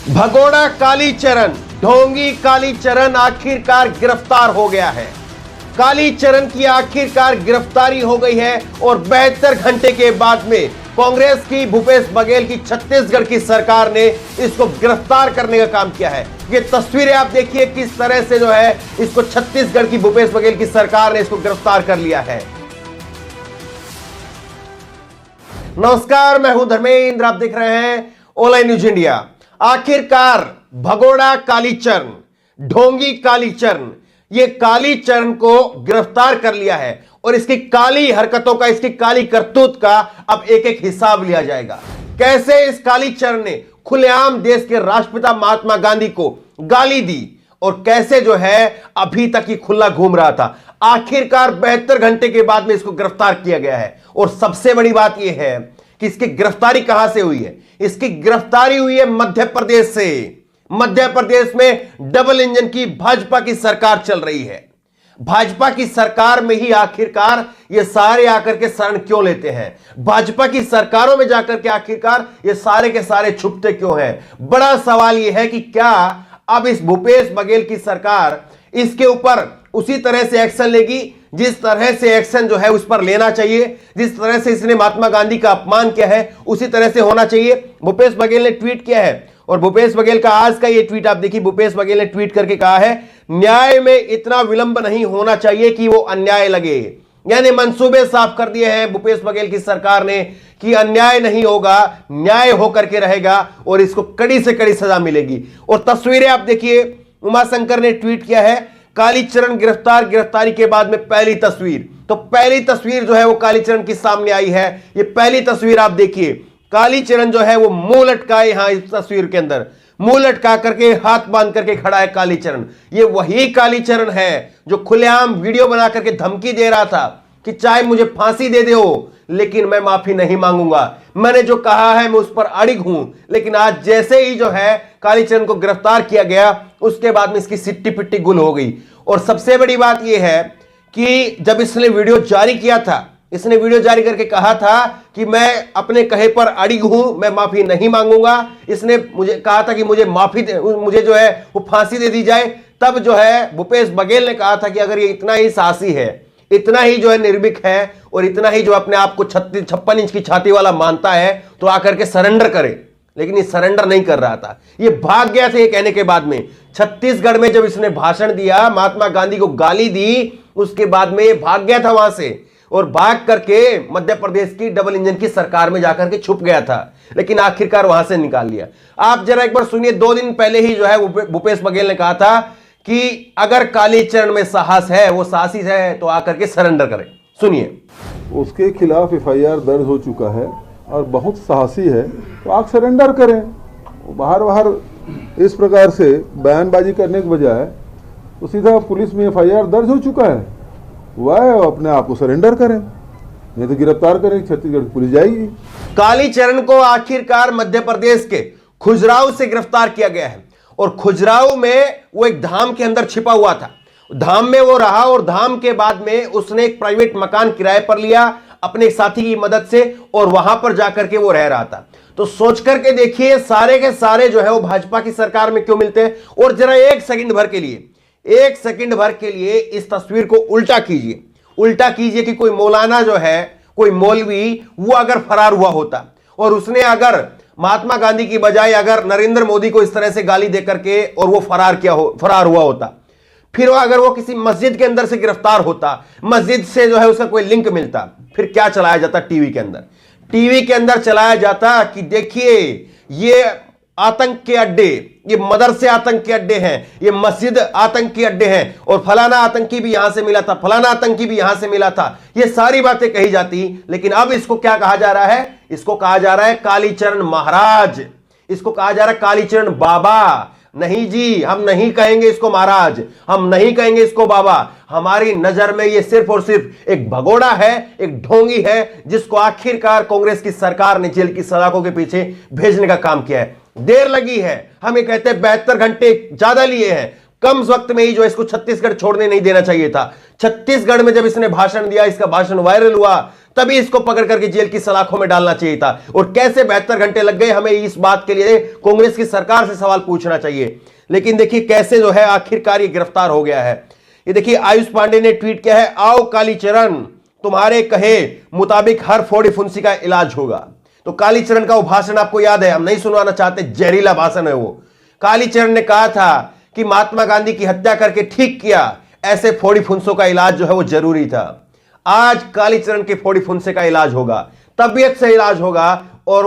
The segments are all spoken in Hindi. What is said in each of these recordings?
भगोड़ा कालीचरण, ढोंगी कालीचरण आखिरकार गिरफ्तार हो गया है। कालीचरण की आखिरकार गिरफ्तारी हो गई है और 72 घंटे के बाद में कांग्रेस की भूपेश बघेल की छत्तीसगढ़ की सरकार ने इसको गिरफ्तार करने का काम किया है। ये तस्वीरें आप देखिए किस तरह से जो है इसको छत्तीसगढ़ की भूपेश बघेल की सरकार ने इसको गिरफ्तार कर लिया है। नमस्कार, मैं हूं धर्मेंद्र, आप देख रहे हैं ऑनलाइन न्यूज इंडिया। आखिरकार भगोड़ा कालीचरण, ढोंगी कालीचरण, ये कालीचरण को गिरफ्तार कर लिया है और इसकी काली हरकतों का, इसकी काली करतूत का अब एक एक हिसाब लिया जाएगा। कैसे इस कालीचरण ने खुलेआम देश के राष्ट्रपिता महात्मा गांधी को गाली दी और कैसे जो है अभी तक ही खुला घूम रहा था। आखिरकार 72 घंटे के बाद में इसको गिरफ्तार किया गया है और सबसे बड़ी बात यह है कि इसकी गिरफ्तारी कहां से हुई है। इसकी गिरफ्तारी हुई है मध्य प्रदेश से। मध्य प्रदेश में डबल इंजन की भाजपा की सरकार चल रही है। भाजपा की सरकार में ही आखिरकार ये सारे आकर के शरण क्यों लेते हैं? भाजपा की सरकारों में जाकर के आखिरकार ये सारे के सारे छुपते क्यों हैं? बड़ा सवाल ये है कि क्या अब इस भूपेश बघेल की सरकार इसके ऊपर उसी तरह से एक्शन लेगी जिस तरह से एक्शन जो है उस पर लेना चाहिए, जिस तरह से इसने महात्मा गांधी का अपमान किया है उसी तरह से होना चाहिए। भूपेश बघेल ने ट्वीट किया है और भूपेश बघेल का आज का ये ट्वीट आप देखिए। भूपेश बघेल ने ट्वीट करके कहा है, न्याय में इतना विलंब नहीं होना चाहिए कि वो अन्याय लगे। यानी मंसूबे साफ कर दिए हैं भूपेश बघेल की सरकार ने कि अन्याय नहीं होगा, न्याय होकर के रहेगा और इसको कड़ी से कड़ी सजा मिलेगी। और तस्वीरें आप देखिए, उमाशंकर ने ट्वीट किया है कालीचरण गिरफ्तार, गिरफ्तारी के बाद में पहली तस्वीर। तो पहली तस्वीर जो है वो कालीचरण की सामने आई है। ये पहली तस्वीर आप देखिए, कालीचरण जो है वो मुंह लटकाए, यहां इस तस्वीर के अंदर मुंह लटका करके हाथ बांध करके खड़ा है कालीचरण। ये वही कालीचरण है जो खुलेआम वीडियो बना करके धमकी दे रहा था कि चाहे मुझे फांसी दे दो लेकिन मैं माफी नहीं मांगूंगा। मैंने जो कहा है मैं उस पर अड़िग हूं। लेकिन आज जैसे ही जो है कालीचरण को गिरफ्तार किया गया उसके बाद में इसकी सिट्टी पिट्टी गुल हो गई। और सबसे बड़ी बात यह है कि जब इसने वीडियो जारी किया था, इसने वीडियो जारी करके कहा था कि मैं अपने कहे पर अड़िग हूं, मैं माफी नहीं मांगूंगा। इसने मुझे कहा था कि मुझे जो है वो फांसी दे दी जाए। तब जो है भूपेश बघेल ने कहा था कि अगर ये इतना ही साहसी है, इतना ही जो है निर्भीक है और इतना ही जो अपने आप को 56 इंच की छाती वाला मानता है तो आकर के सरेंडर करे। लेकिन ये सरेंडर नहीं कर रहा था, ये भाग गया था। ये कहने के बाद में छत्तीसगढ़ में जब इसने भाषण दिया, महात्मा गांधी को गाली दी, उसके बाद में ये भाग गया था वहां से और भाग करके मध्य प्रदेश की डबल इंजन की सरकार में जाकर के छुप गया था। लेकिन आखिरकार वहां से निकाल लिया। आप जरा एक बार सुनिए, 2 दिन पहले ही जो है भूपेश बघेल ने कहा था कि अगर कालीचरण में साहस है, वो साहसी है तो आकर के सरेंडर करें। सुनिए, उसके खिलाफ एफआईआर दर्ज हो चुका है और बहुत साहसी है तो आप सरेंडर करें। बाहर बाहर इस प्रकार से बयानबाजी करने के बजाय तो सीधा पुलिस में एफआईआर दर्ज हो चुका है, वह अपने आप को सरेंडर करें, नहीं तो गिरफ्तार करें, छत्तीसगढ़ पुलिस जाएगी। कालीचरण को आखिरकार मध्य प्रदेश के खुजराव से गिरफ्तार किया गया है और खुजराव में वो एक धाम के अंदर छिपा हुआ था। धाम में वो रहा और धाम के बाद में उसने एक प्राइवेट मकान किराए पर लिया अपने साथी की मदद से और वहां पर जाकर के वो रह रहा था। तो सोच करके देखिए, सारे के सारे जो है वो भाजपा की सरकार में क्यों मिलते हैं। और जरा एक सेकंड भर के लिए इस तस्वीर को उल्टा कीजिए कि कोई मौलाना जो है, कोई मौलवी, वो अगर फरार हुआ होता और उसने अगर महात्मा गांधी की बजाय अगर नरेंद्र मोदी को इस तरह से गाली देकर के और वो फरार हुआ होता, फिर अगर वो किसी मस्जिद के अंदर से गिरफ्तार होता, मस्जिद से जो है उसका कोई लिंक मिलता, फिर क्या चलाया जाता टीवी के अंदर चलाया जाता कि देखिए ये आतंक के अड्डे, ये मदरसे आतंक के अड्डे हैं, ये मस्जिद आतंक के अड्डे हैं और फलाना आतंकी भी यहां से मिला था, फलाना आतंकी भी यहां से मिला था। ये सारी बातें कही जाती। लेकिन अब इसको क्या कहा जा रहा है? इसको कहा जा रहा है कालीचरण महाराज, इसको कहा जा रहा है कालीचरण बाबा। नहीं जी, हम नहीं कहेंगे इसको महाराज, हम नहीं कहेंगे इसको बाबा। हमारी नजर में ये सिर्फ और सिर्फ एक भगोड़ा है, एक ढोंगी है जिसको आखिरकार कांग्रेस की सरकार ने जेल की सलाखों के पीछे भेजने का काम किया है। देर लगी है, हमें कहते हैं 72 घंटे ज्यादा लिए हैं। कम वक्त में ही जो इसको छत्तीसगढ़ छोड़ने नहीं देना चाहिए था। छत्तीसगढ़ में जब इसने भाषण दिया, इसका भाषण वायरल हुआ, तभी इसको पकड़ करके जेल की सलाखों में डालना चाहिए था। और कैसे 72 घंटे लग गए, हमें इस बात के लिए कांग्रेस की सरकार से सवाल पूछना चाहिए। लेकिन देखिए कैसे जो है आखिरकार ये गिरफ्तार हो गया है। ये देखिए आयुष पांडे ने ट्वीट किया है, आओ कालीचरण तुम्हारे कहे मुताबिक हर फोड़ी फुंसी का इलाज होगा। तो कालीचरण का वो भाषण आपको याद है, हम नहीं सुनवाना चाहते, जहरीला भाषण है वो। कालीचरण ने कहा था कि महात्मा गांधी की हत्या करके ठीक किया, ऐसे फोड़ी फुंसों का इलाज जो है वो जरूरी था। आज कालीचरण के फोड़ी फुंसे का इलाज होगा, तबीयत से इलाज होगा। और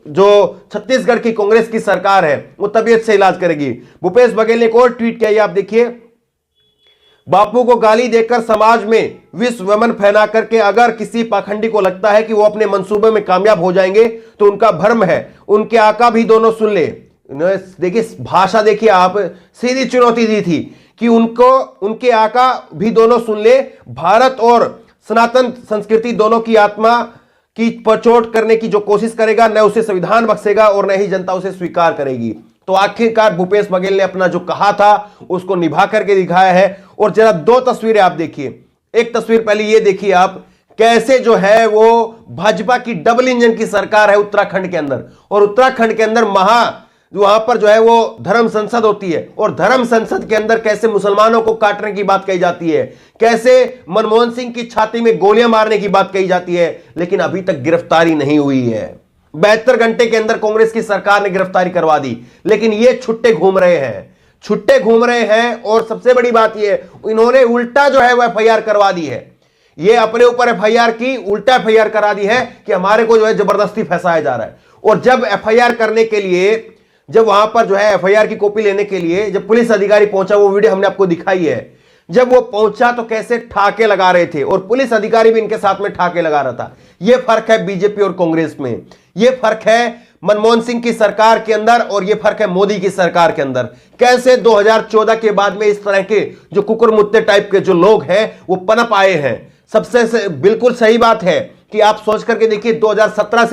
जो छत्तीसगढ़ की कांग्रेस की सरकार है वो तबीयत से इलाज करेगी। भूपेश बघेल ने एक और ट्वीट किया है, आप देखिए, बापू को गाली देकर समाज में विश्व वमन फैला करके अगर किसी पाखंडी को लगता है कि वो अपने मंसूबे में कामयाब हो जाएंगे तो उनका भ्रम है, उनके आका भी दोनों सुन ले। देखिए भाषा देखिए, आप सीधी चुनौती दी थी कि उनके आका भी दोनों सुन ले, भारत और सनातन संस्कृति दोनों की आत्मा की पचोट करने की जो कोशिश करेगा, न उसे संविधान बख्शेगा और न ही जनता उसे स्वीकार करेगी। तो आखिरकार भूपेश बघेल ने अपना जो कहा था उसको निभा करके दिखाया है। और जरा दो तस्वीरें आप देखिए, एक तस्वीर पहले ये देखिए आप, कैसे जो है वो भाजपा की डबल इंजन की सरकार है उत्तराखंड के अंदर। और उत्तराखंड के अंदर वहां पर जो है वो धर्म संसद होती है, और धर्म संसद के अंदर कैसे मुसलमानों को काटने की बात कही जाती है, कैसे मनमोहन सिंह की छाती में गोलियां मारने की बात कही जाती है, लेकिन अभी तक गिरफ्तारी नहीं हुई है। 72 घंटे के अंदर कांग्रेस की सरकार ने गिरफ्तारी करवा दी, लेकिन ये छुट्टे घूम रहे हैं। और सबसे बड़ी बात यह है, इन्होंने उल्टा जो है वो एफआईआर करवा दी है। ये अपने ऊपर एफआईआर की उल्टा एफआईआर करा दी है कि हमारे को जो है जबरदस्ती फंसाया जा रहा है। और जब एफआईआर करने के लिए, जब वहां पर जो है एफआईआर की कॉपी लेने के लिए जब पुलिस अधिकारी पहुंचा, वो वीडियो हमने आपको दिखाई है, जब वो पहुंचा तो कैसे ठाके लगा रहे थे, और पुलिस अधिकारी भी इनके साथ में ठाके लगा रहा था। यह फर्क है बीजेपी और कांग्रेस में, यह फर्क है मनमोहन सिंह की सरकार के अंदर और यह फर्क है मोदी की सरकार के अंदर। कैसे 2014 के बाद में इस तरह के जो कुकुर मुत्ते टाइप के जो लोग हैं वो पनप आए हैं। सबसे बिल्कुल सही बात है कि आप सोच करके देखिए 2014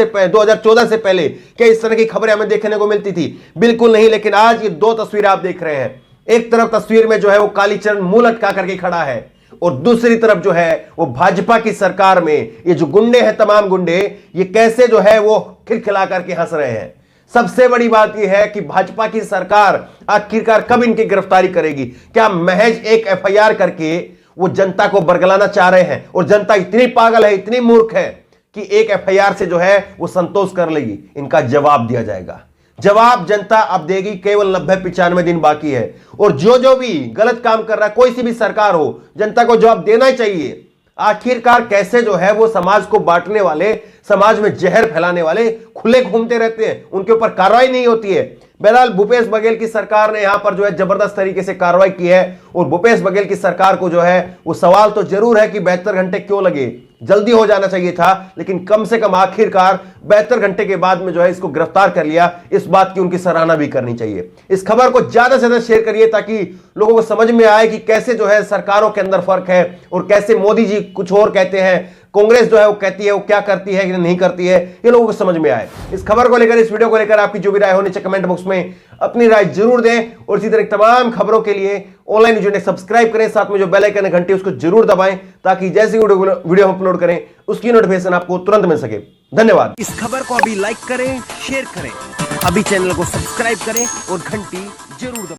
से पहले क्या इस तरह की खबरें हमें देखने को मिलती थी? बिल्कुल नहीं। लेकिन आज ये दो तस्वीरें आप देख रहे हैं, एक तरफ तस्वीर में जो है वो कालीचरण मुंह लटका करके खड़ा है, और दूसरी तरफ जो है वो भाजपा की सरकार में ये जो गुंडे हैं, तमाम गुंडे, ये कैसे जो है वो खिलखिला करके हंस रहे हैं। सबसे बड़ी बात यह है कि भाजपा की सरकार आखिरकार कब इनकी गिरफ्तारी करेगी? क्या महज एक एफआईआर करके वो जनता को बरगलाना चाह रहे हैं? और जनता इतनी पागल है, इतनी मूर्ख है कि एक एफआईआर से जो है वो संतोष कर लेगी? इनका जवाब दिया जाएगा। जवाब जनता अब देगी। केवल 90-95 दिन बाकी है, और जो भी गलत काम कर रहा है, कोई सी भी सरकार हो, जनता को जवाब देना ही चाहिए। आखिरकार कैसे जो है वो समाज को बांटने वाले, समाज में जहर फैलाने वाले खुले घूमते रहते हैं, उनके ऊपर कार्रवाई नहीं होती है। बहरहाल भूपेश बघेल की सरकार ने यहां पर जो है जबरदस्त तरीके से कार्रवाई की है, और भूपेश बघेल की सरकार को जो है वो सवाल तो जरूर है कि 72 घंटे क्यों लगे, जल्दी हो जाना चाहिए था। लेकिन कम से कम आखिरकार 72 घंटे के बाद में जो है इसको गिरफ्तार कर लिया, इस बात की उनकी सराहना भी करनी चाहिए। इस खबर को ज्यादा से ज्यादा शेयर करिए ताकि लोगों को समझ में आए कि कैसे जो है सरकारों के अंदर फर्क है, और कैसे मोदी जी कुछ और कहते हैं, कांग्रेस जो है वो कहती है वो क्या करती है कि नहीं करती है, ये लोगों को समझ में आए। इस खबर को लेकर, इस वीडियो को लेकर आपकी जो भी राय हो नीचे कमेंट बॉक्स में अपनी राय जरूर दें। और इसी तरह तमाम खबरों के लिए ऑनलाइन न्यूज़ इंडिया सब्सक्राइब करें, साथ में जो बेल आइकन है घंटी उसको जरूर दबाएं, ताकि जैसे वीडियो हम अपलोड करें उसकी नोटिफिकेशन आपको तुरंत मिल सके। धन्यवाद। इस खबर को अभी लाइक करें, शेयर करें, अभी चैनल को सब्सक्राइब करें और घंटी जरूर दबाएं।